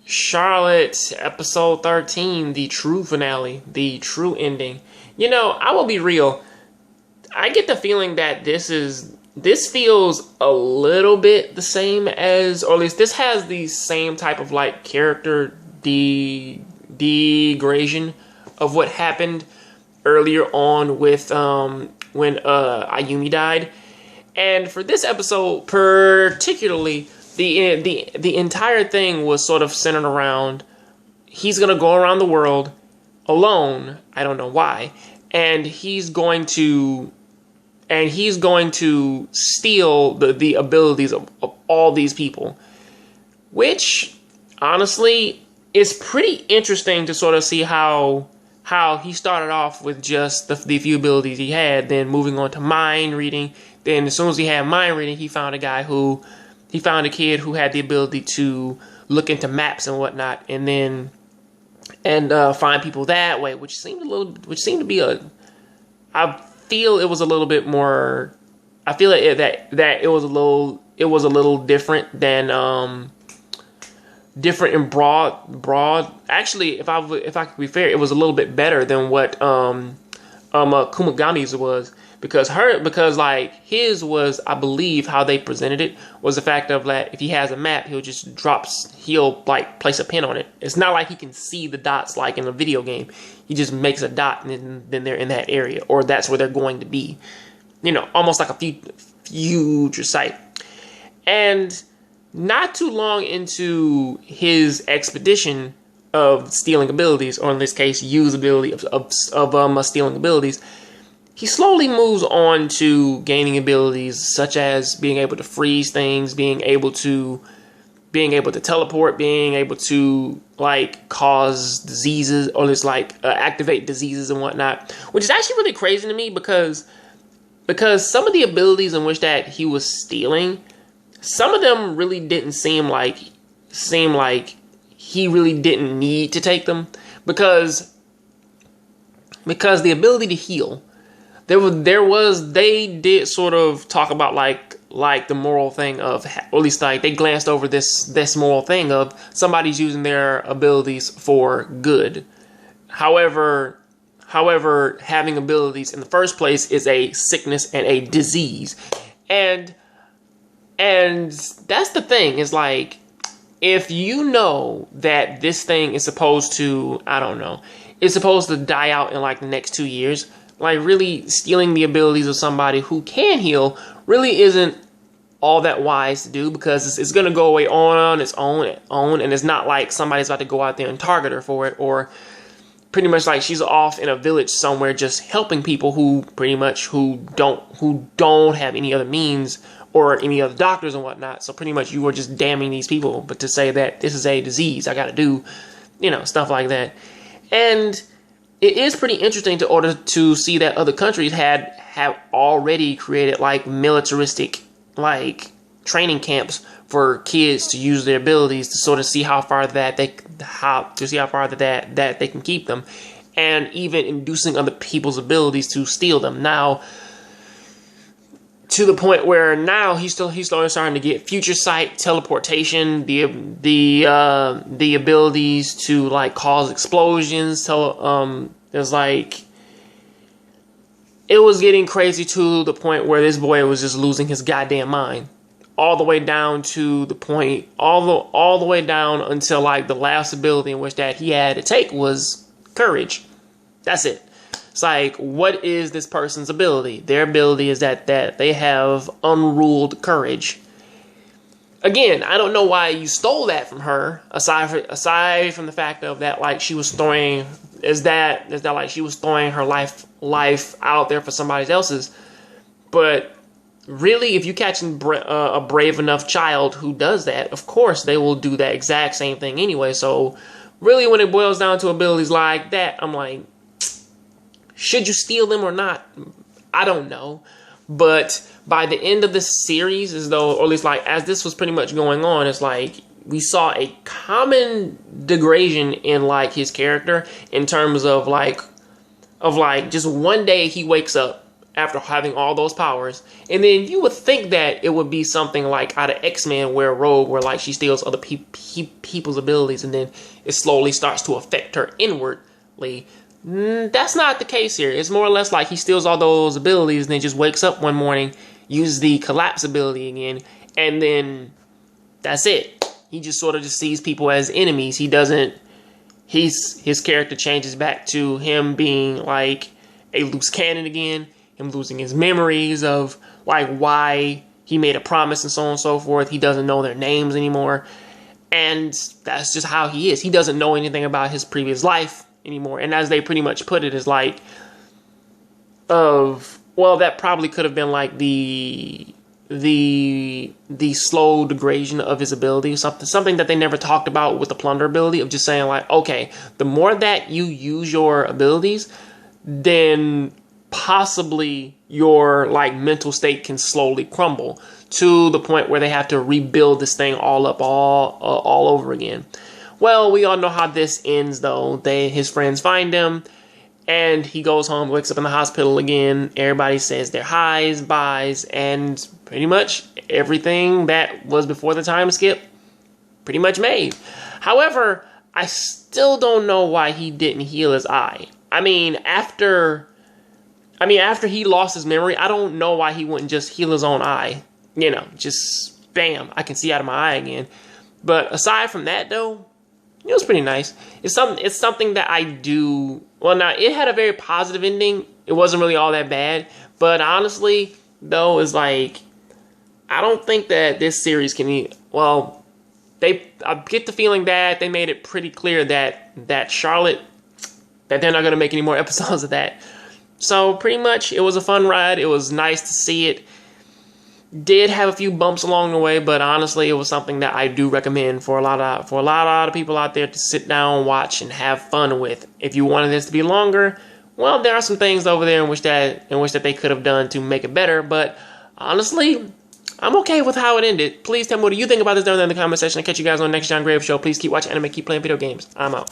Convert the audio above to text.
Charlotte, episode 13, the true finale, the true ending. You know, I will be real. I get the feeling that this feels a little bit the same as, or at least this has the same type of like character degradation of what happened earlier on with when Ayumi died. And for this episode particularly, the entire thing was sort of centered around he's gonna go around the world alone. I don't know why, and he's going to steal the abilities of all these people, which honestly is pretty interesting to sort of see how he started off with just the few abilities he had, then moving on to mind reading. Then as soon as he had mind reading, he found a kid who had the ability to look into maps and whatnot, and find people that way, which seemed to be I feel it was a little bit more. I feel like that it was a little different than different in broad. Actually, if I could be fair, it was a little bit better than what Kumagami's was. Because like his was, I believe how they presented it was the fact of that if he has a map, he'll like place a pin on it. It's not like he can see the dots like in a video game. He just makes a dot and then they're in that area, or that's where they're going to be. You know, almost like a future sight. And not too long into his expedition of stealing abilities, or in this case, usability of stealing abilities, he slowly moves on to gaining abilities such as being able to freeze things, being able to teleport, being able to like cause diseases, or just like activate diseases and whatnot, which is actually really crazy to me because some of the abilities in which that he was stealing, some of them really didn't seem like he really didn't need to take them, because the ability to heal. They did sort of talk about like the moral thing of, or at least like they glanced over this moral thing of somebody's using their abilities for good. However, having abilities in the first place is a sickness and a disease. And that's the thing, is like, if you know that this thing is supposed to, it's supposed to die out in like the next 2 years, like really stealing the abilities of somebody who can heal really isn't all that wise to do, because it's going to go away on its own, and it's not like somebody's about to go out there and target her for it, or pretty much like she's off in a village somewhere just helping people who don't have any other means or any other doctors and whatnot. So pretty much you are just damning these people, but to say that this is a disease, I got to do, stuff like that. And it is pretty interesting to see that other countries have already created like militaristic like training camps for kids to use their abilities to sort of see how far that they can keep them, and even inducing other people's abilities to steal them. Now, to the point where now he's starting to get future sight, teleportation, the abilities to like cause explosions. There's like, it was getting crazy to the point where this boy was just losing his goddamn mind, all the way down to the point, all the way down until like the last ability in which that he had to take was courage. That's it. It's like, what is this person's ability? Their ability is that they have unruled courage. Again, I don't know why you stole that from her, aside from the fact of that, like she was throwing, like she was throwing her life out there for somebody else's. But really, if you catch a brave enough child who does that, of course they will do that exact same thing anyway. So really, when it boils down to abilities like that, I'm like, should you steal them or not? I don't know. But by the end of this series, or at least like as this was pretty much going on, it's like we saw a common degradation in like his character, in terms of like just one day he wakes up after having all those powers. And then you would think that it would be something like out of X-Men where Rogue, where like she steals other people's abilities and then it slowly starts to affect her inwardly. That's not the case here. It's more or less like he steals all those abilities and then just wakes up one morning, uses the collapse ability again, and then that's it. He just sort of just sees people as enemies. He doesn't, his character changes back to him being like a loose cannon again, him losing his memories of like why he made a promise and so on and so forth. He doesn't know their names anymore. And that's just how he is. He doesn't know anything about his previous life anymore. And as they pretty much put it, is like, well, that probably could have been like the slow degradation of his ability, something that they never talked about with the plunder ability, of just saying like, okay, the more that you use your abilities, then possibly your like mental state can slowly crumble to the point where they have to rebuild this thing all up all over again. Well, we all know how this ends though. His friends find him and he goes home, wakes up in the hospital again. Everybody says their highs, byes, and pretty much everything that was before the time skip pretty much made. However, I still don't know why he didn't heal his eye. I mean, after he lost his memory, I don't know why he wouldn't just heal his own eye. You know, just bam, I can see out of my eye again. But aside from that, though, it was pretty nice. It's something that I do. Well, now it had a very positive ending. It wasn't really all that bad. But honestly, though, it's like I don't think that this series can. Well, I get the feeling that they made it pretty clear that Charlotte, that they're not going to make any more episodes of that. So pretty much, it was a fun ride. It was nice to see it. Did have a few bumps along the way, but honestly, it was something that I do recommend for a lot of people out there to sit down, watch, and have fun with. If you wanted this to be longer, well, there are some things over there in which that they could have done to make it better. But honestly, I'm okay with how it ended. Please tell me what do you think about this down there in the comment section. I'll catch you guys on the next Jongravesshow. Please keep watching anime, keep playing video games. I'm out.